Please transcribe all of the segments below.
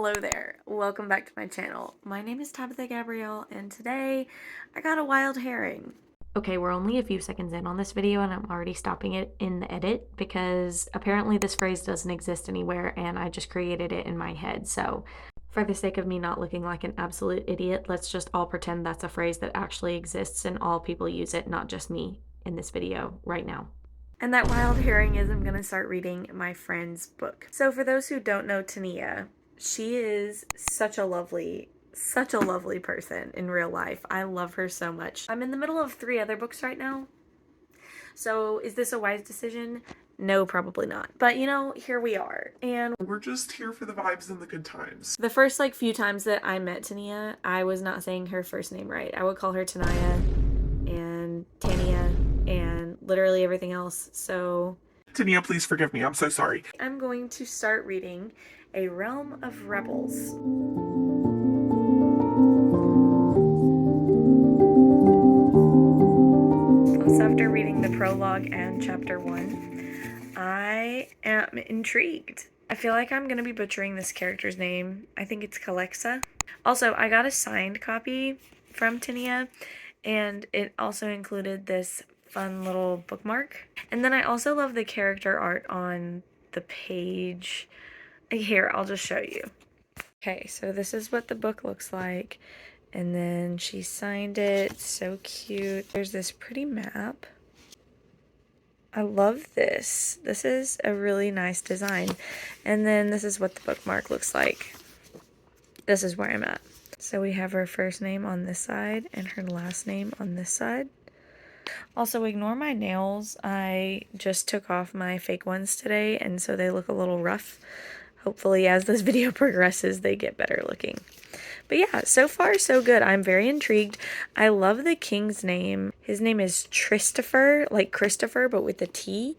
Hello there, welcome back to my channel. My name is Tabitha Gabrielle, and today I got a wild herring. Okay, we're only a few seconds in on this video and I'm already stopping it in the edit because apparently this phrase doesn't exist anywhere and I just created it in my head. So for the sake of me not looking like an absolute idiot, let's just all pretend that's a phrase that actually exists and all people use it, not just me in this video right now. And that wild herring is I'm gonna start reading my friend's book. So for those who don't know Tania, she is such a lovely person in real life. I love her so much. I'm in the middle of 3 other books right now. So is this a wise decision? No, probably not. But you know, here we are. And we're just here for the vibes and the good times. The first few times that I met Tania, I was not saying her first name right. I would call her Tania and Tania and literally everything else. So Tania, please forgive me. I'm so sorry. I'm going to start reading A Realm of Rebels. Plus, after reading the prologue and chapter 1, I am intrigued. I feel like I'm going to be butchering this character's name. I think it's Kalexa. Also, I got a signed copy from Tania, and it also included this fun little bookmark. And then I also love the character art on the page. Here, I'll just show you. Okay, so this is what the book looks like. And then she signed it. So cute. There's this pretty map. I love this. This is a really nice design. And then this is what the bookmark looks like. This is where I'm at. So we have her first name on this side and her last name on this side. Also, ignore my nails. I just took off my fake ones today, and so they look a little rough. Hopefully, as this video progresses, they get better looking. But yeah, so far so good. I'm very intrigued. I love the king's name. His name is Christopher, like Christopher, but with a T.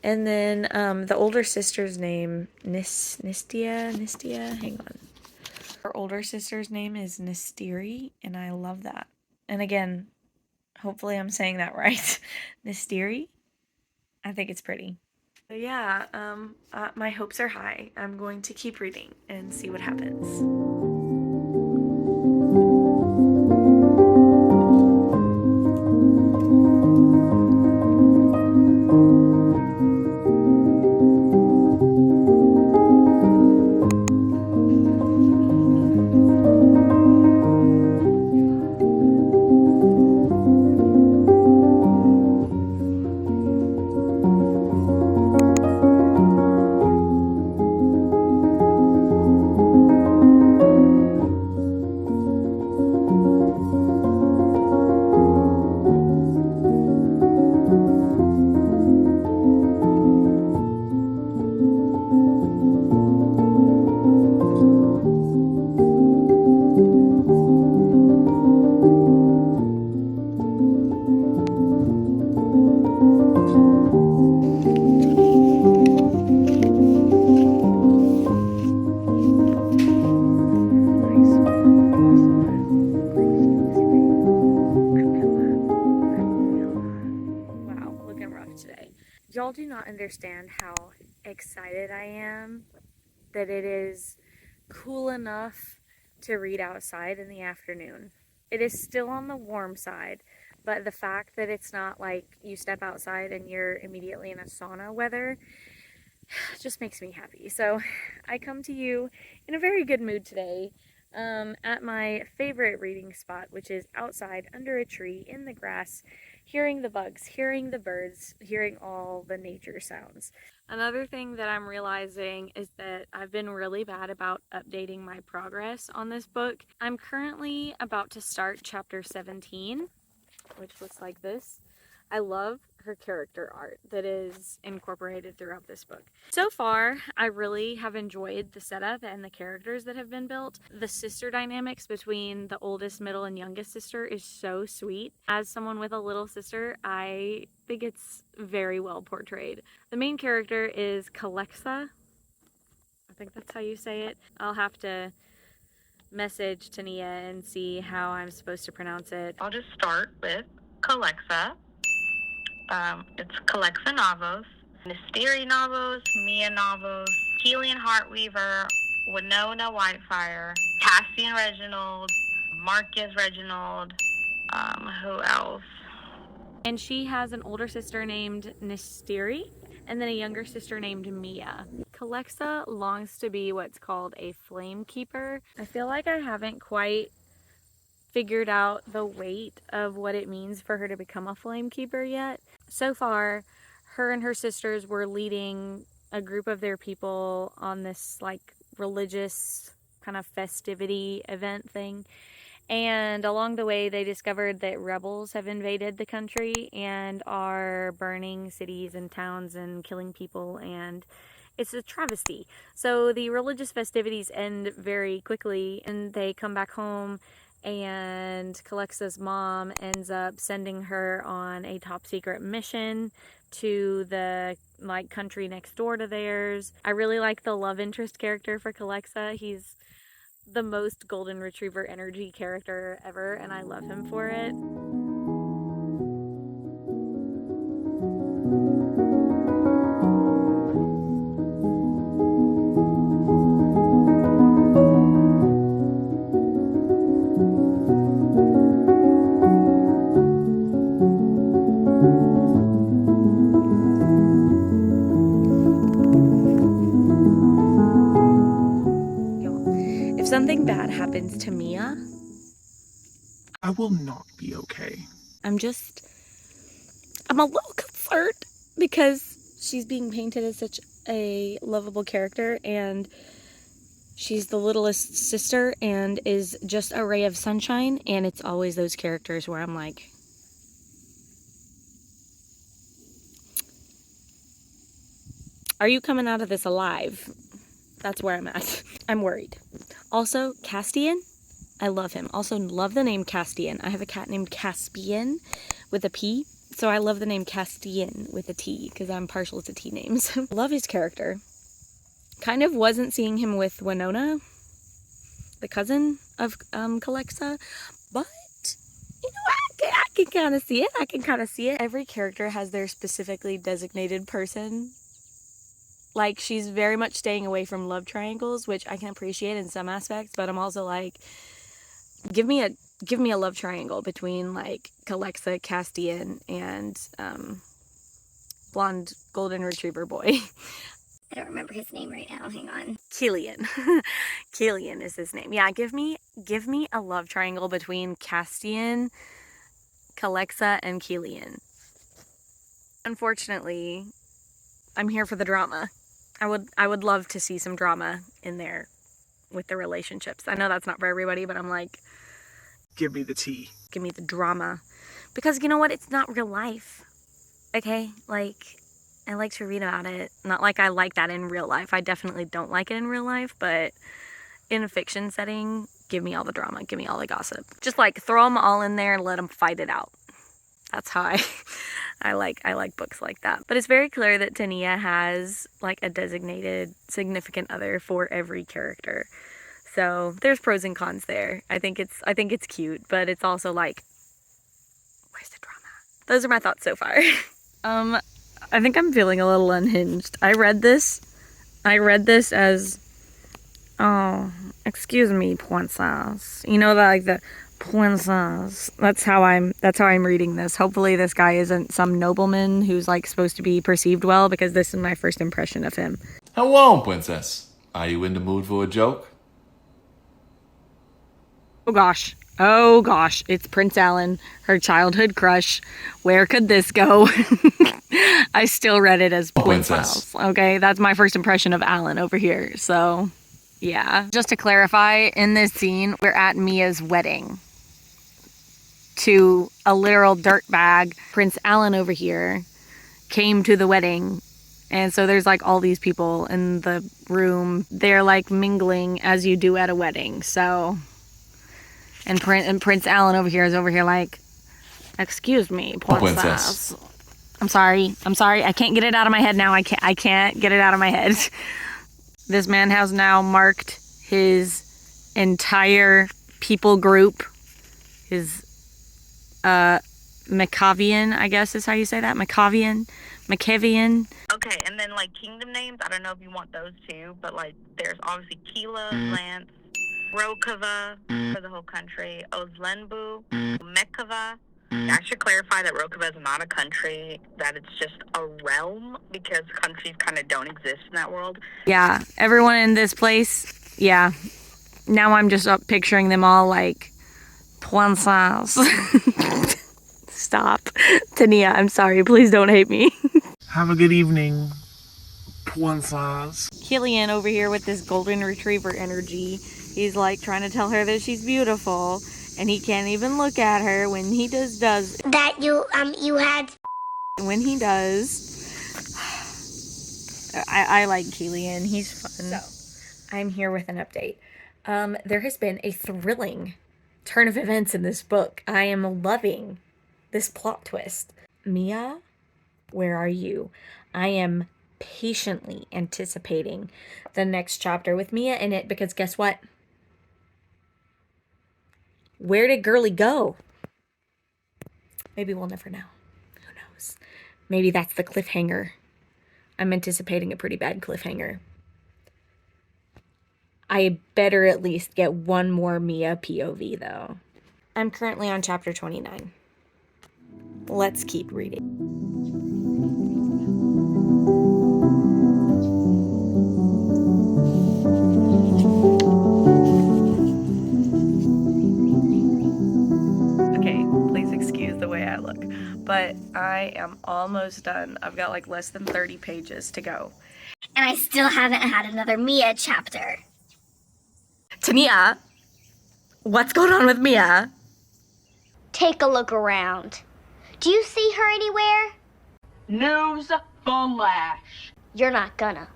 And then the older sister's name, Nistia, hang on. Her older sister's name is Nistiri, and I love that. And again, hopefully I'm saying that right. Nistiri? I think it's pretty. So yeah, my hopes are high. I'm going to keep reading and see what happens. Y'all do not understand how excited I am that it is cool enough to read outside in the afternoon. It is still on the warm side, but the fact that it's not like you step outside and you're immediately in a sauna weather just makes me happy. So I come to you in a very good mood today. At my favorite reading spot, which is outside under a tree in the grass, hearing the bugs, hearing the birds, hearing all the nature sounds. Another thing that I'm realizing is that I've been really bad about updating my progress on this book. I'm currently about to start chapter 17, which looks like this. I love her character art that is incorporated throughout this book. So far, I really have enjoyed the setup and the characters that have been built. The sister dynamics between the oldest, middle, and youngest sister is so sweet. As someone with a little sister, I think it's very well portrayed. The main character is Kalexa. I think that's how you say it. I'll have to message Tania and see how I'm supposed to pronounce it. I'll just start with Kalexa. It's Kalexa Navos, Nistiri Navos, Mia Navos, Kelian Heartweaver, Winona Whitefire, Cassian Reginald, Marcus Reginald, who else? And she has an older sister named Nistiri, and then a younger sister named Mia. Calexa longs to be what's called a flame keeper. I feel like I haven't quite figured out the weight of what it means for her to become a flame keeper yet. So far, her and her sisters were leading a group of their people on this like religious kind of festivity event thing. And along the way, they discovered that rebels have invaded the country and are burning cities and towns and killing people, and it's a travesty. So the religious festivities end very quickly, and they come back home, and Calexa's mom ends up sending her on a top secret mission to the like country next door to theirs. I really like the love interest character for Calexa. He's the most golden retriever energy character ever, and I love him for it. If something bad happens to Mia, I will not be okay. I'm a little concerned because she's being painted as such a lovable character, and she's the littlest sister and is just a ray of sunshine, and it's always those characters where I'm like, are you coming out of this alive? That's where I'm at. I'm worried. Also, Castian, I love him. Also, love the name Castian. I have a cat named Caspian with a P, so I love the name Castian with a T because I'm partial to T names. Love his character. Kind of wasn't seeing him with Winona, the cousin of Calexa, but you know, I can kind of see it. I can kind of see it. Every character has their specifically designated person. Like, she's very much staying away from love triangles, which I can appreciate in some aspects, but I'm also like, give me a love triangle between like Calexa, Castian, and blonde golden retriever boy. I don't remember his name right now. Hang on. Killian. Killian is his name. Yeah, give me a love triangle between Castian, Calexa, and Killian. Unfortunately, I'm here for the drama. I would love to see some drama in there with the relationships. I know that's not for everybody, but I'm like, Give me the tea. give me the drama. Because you know what? It's not real life. Okay? Like, I like to read about it. Not like I like that in real life. I definitely don't like it in real life, but in a fiction setting, give me all the drama. Give me all the gossip. Just like throw them all in there and let them fight it out. That's how I like books like that. But it's very clear that Tania has like a designated significant other for every character. So there's pros and cons there. I think it's cute, but it's also like, where's the drama? Those are my thoughts so far. I think I'm feeling a little unhinged. I read this as, oh, excuse me, princess. You know, like the princess. That's how I'm reading this. Hopefully this guy isn't some nobleman who's like supposed to be perceived well, because this is my first impression of him. Hello, princess. Are you in the mood for a joke? Oh gosh, it's Prince Alan, her childhood crush. Where could this go? I still read it as princess. Okay, that's my first impression of Alan over here. So, yeah. Just to clarify, in this scene, we're at Mia's wedding to a literal dirtbag. Prince Alan over here came to the wedding, and so there's like all these people in the room. They're like mingling as you do at a wedding. So, and Prince Alan over here is over here like, excuse me, princess. I'm sorry. I can't get it out of my head now. I can't get it out of my head. This man has now marked his entire people group, his Macavian, I guess is how you say that. Macavian. Okay, and then then, like, kingdom names, I don't know if you want those too, but, like, there's obviously Kila, Lance, Rokava for the whole country, Ozlenbu, Mekava. I should clarify that Rokava is not a country, that it's just a realm, because countries kind of don't exist in that world. Yeah, everyone in this place, yeah. Now I'm just up picturing them all like poinçons. Stop. Tania, I'm sorry. Please don't hate me. Have a good evening, Poinçons. Killian over here with this golden retriever energy. He's like trying to tell her that she's beautiful, and he can't even look at her when he does. That you had. When he does. I like Killian. He's fun. So, I'm here with an update. There has been a thrilling turn of events in this book. I am loving this plot twist. Mia, where are you? I am patiently anticipating the next chapter with Mia in it, because guess what? Where did Girly go? Maybe we'll never know. Who knows? Maybe that's the cliffhanger. I'm anticipating a pretty bad cliffhanger. I better at least get one more Mia POV though. I'm currently on chapter 29. Let's keep reading. Okay, please excuse the way I look, but I am almost done. I've got like less than 30 pages to go. And I still haven't had another Mia chapter. Tania, what's going on with Mia? Take a look around. Do you see her anywhere? News flash. You're not gonna.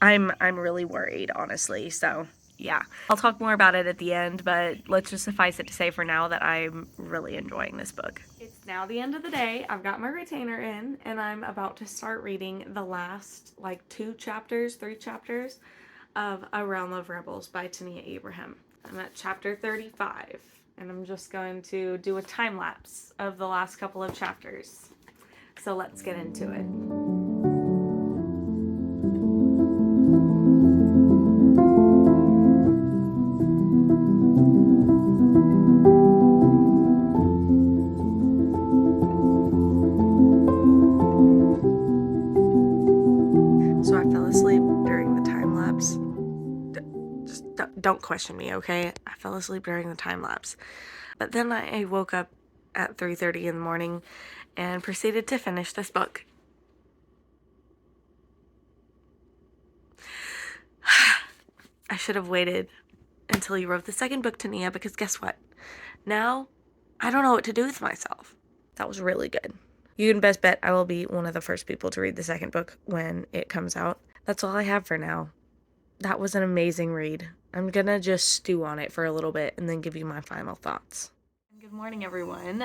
I'm really worried, honestly, so yeah. I'll talk more about it at the end, but let's just suffice it to say for now that I'm really enjoying this book. It's now the end of the day. I've got my retainer in, and I'm about to start reading the last, like, 3 chapters of A Realm of Rebels by Tania Ibrahim. I'm at chapter 35, and I'm just going to do a time lapse of the last couple of chapters. So let's get into it. So I fell asleep during the time lapse. Just don't question me, okay? I fell asleep during the time lapse. But then I woke up at 3:30 in the morning and proceeded to finish this book. I should have waited until you wrote the second book, Tania, because guess what? Now, I don't know what to do with myself. That was really good. You can best bet I will be one of the first people to read the second book when it comes out. That's all I have for now. That was an amazing read. I'm gonna just stew on it for a little bit and then give you my final thoughts. Good morning, everyone.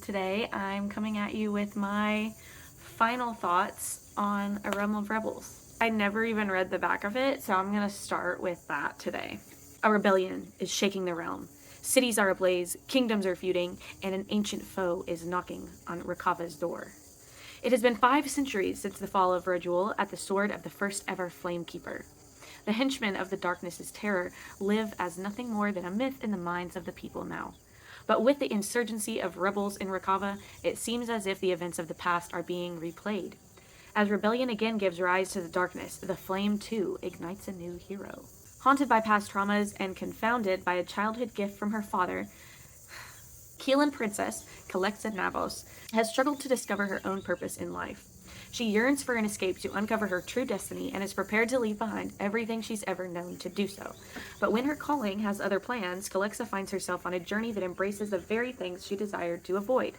Today I'm coming at you with my final thoughts on A Realm of Rebels. I never even read the back of it, so I'm gonna start with that today. A rebellion is shaking the realm. Cities are ablaze, kingdoms are feuding, and an ancient foe is knocking on Rakava's door. It has been 5 centuries since the fall of Rajul at the sword of the first ever Flamekeeper. The henchmen of the darkness's terror live as nothing more than a myth in the minds of the people now. But with the insurgency of rebels in Rakava, it seems as if the events of the past are being replayed. As rebellion again gives rise to the darkness, the flame too ignites a new hero. Haunted by past traumas and confounded by a childhood gift from her father, Keelan princess, Calexa Navos, has struggled to discover her own purpose in life. She yearns for an escape to uncover her true destiny and is prepared to leave behind everything she's ever known to do so. But when her calling has other plans, Calexa finds herself on a journey that embraces the very things she desired to avoid.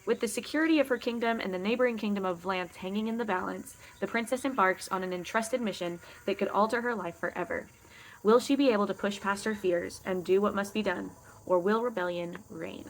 With the security of her kingdom and the neighboring kingdom of Lance hanging in the balance, the princess embarks on an entrusted mission that could alter her life forever. Will she be able to push past her fears and do what must be done, or will rebellion reign?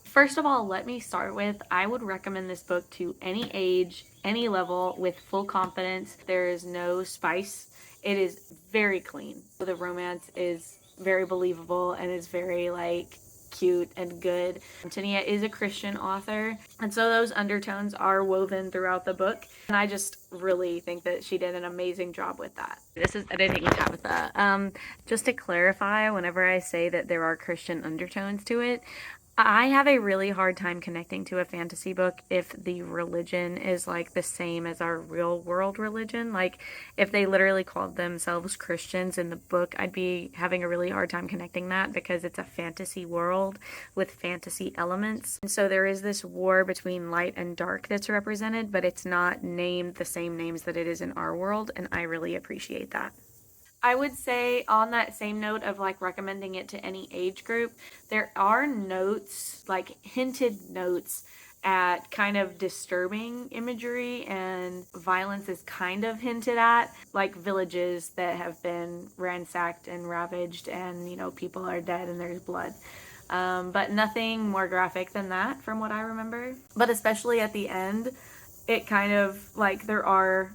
First of all, let me start with, I would recommend this book to any age, any level, with full confidence. There is no spice. It is very clean. The romance is very believable and is very, like, cute and good. Tania is a Christian author, and so those undertones are woven throughout the book, and I just really think that she did an amazing job with that. This is editing Tabitha. Just to clarify, whenever I say that there are Christian undertones to it, I have a really hard time connecting to a fantasy book if the religion is like the same as our real world religion. Like if they literally called themselves Christians in the book, I'd be having a really hard time connecting that because it's a fantasy world with fantasy elements. And so there is this war between light and dark that's represented, but it's not named the same names that it is in our world, and I really appreciate that. I would say on that same note of like recommending it to any age group, there are notes, like hinted notes at kind of disturbing imagery, and violence is kind of hinted at, like villages that have been ransacked and ravaged and, you know, people are dead and there's blood. But nothing more graphic than that from what I remember. But especially at the end, it kind of like there are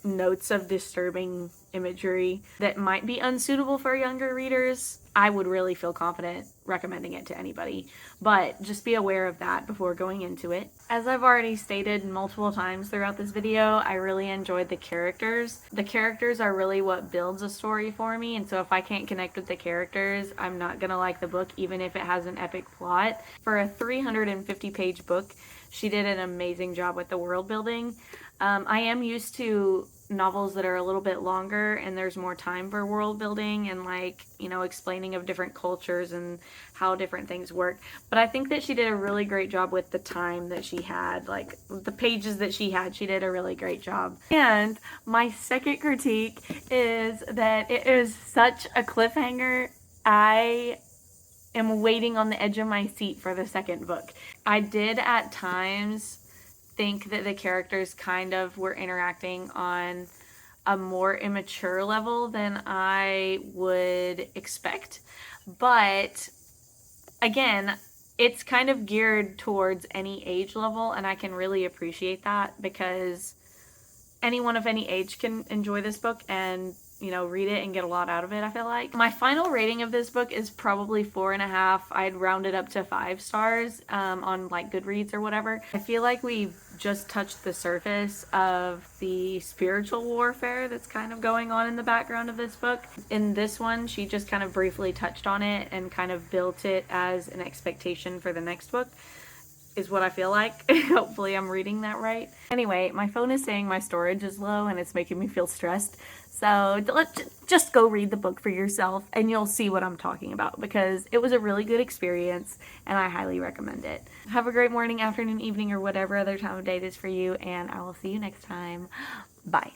notes of disturbing imagery that might be unsuitable for younger readers. I would really feel confident recommending it to anybody, but just be aware of that before going into it. As I've already stated multiple times throughout this video, I really enjoyed the characters. The characters are really what builds a story for me, and so if I can't connect with the characters, I'm not gonna like the book even if it has an epic plot. For a 350-page book, she did an amazing job with the world building. I am used to novels that are a little bit longer and there's more time for world building and, like, you know, explaining of different cultures and how different things work. But I think that she did a really great job with the time that she had, like the pages that she had. She did a really great job. And my second critique is that it is such a cliffhanger. I am waiting on the edge of my seat for the second book. I did at times think that the characters kind of were interacting on a more immature level than I would expect. But again, it's kind of geared towards any age level, and I can really appreciate that because anyone of any age can enjoy this book and, you know, read it and get a lot out of it, I feel like. My final rating of this book is probably 4.5. I'd round it up to 5 stars on like Goodreads or whatever. I feel like we've just touched the surface of the spiritual warfare that's kind of going on in the background of this book. In this one, she just kind of briefly touched on it and kind of built it as an expectation for the next book, is what I feel like. Hopefully I'm reading that right. Anyway, my phone is saying my storage is low and it's making me feel stressed. So let's just go read the book for yourself and you'll see what I'm talking about, because it was a really good experience and I highly recommend it. Have a great morning, afternoon, evening, or whatever other time of day it is for you, and I will see you next time. Bye.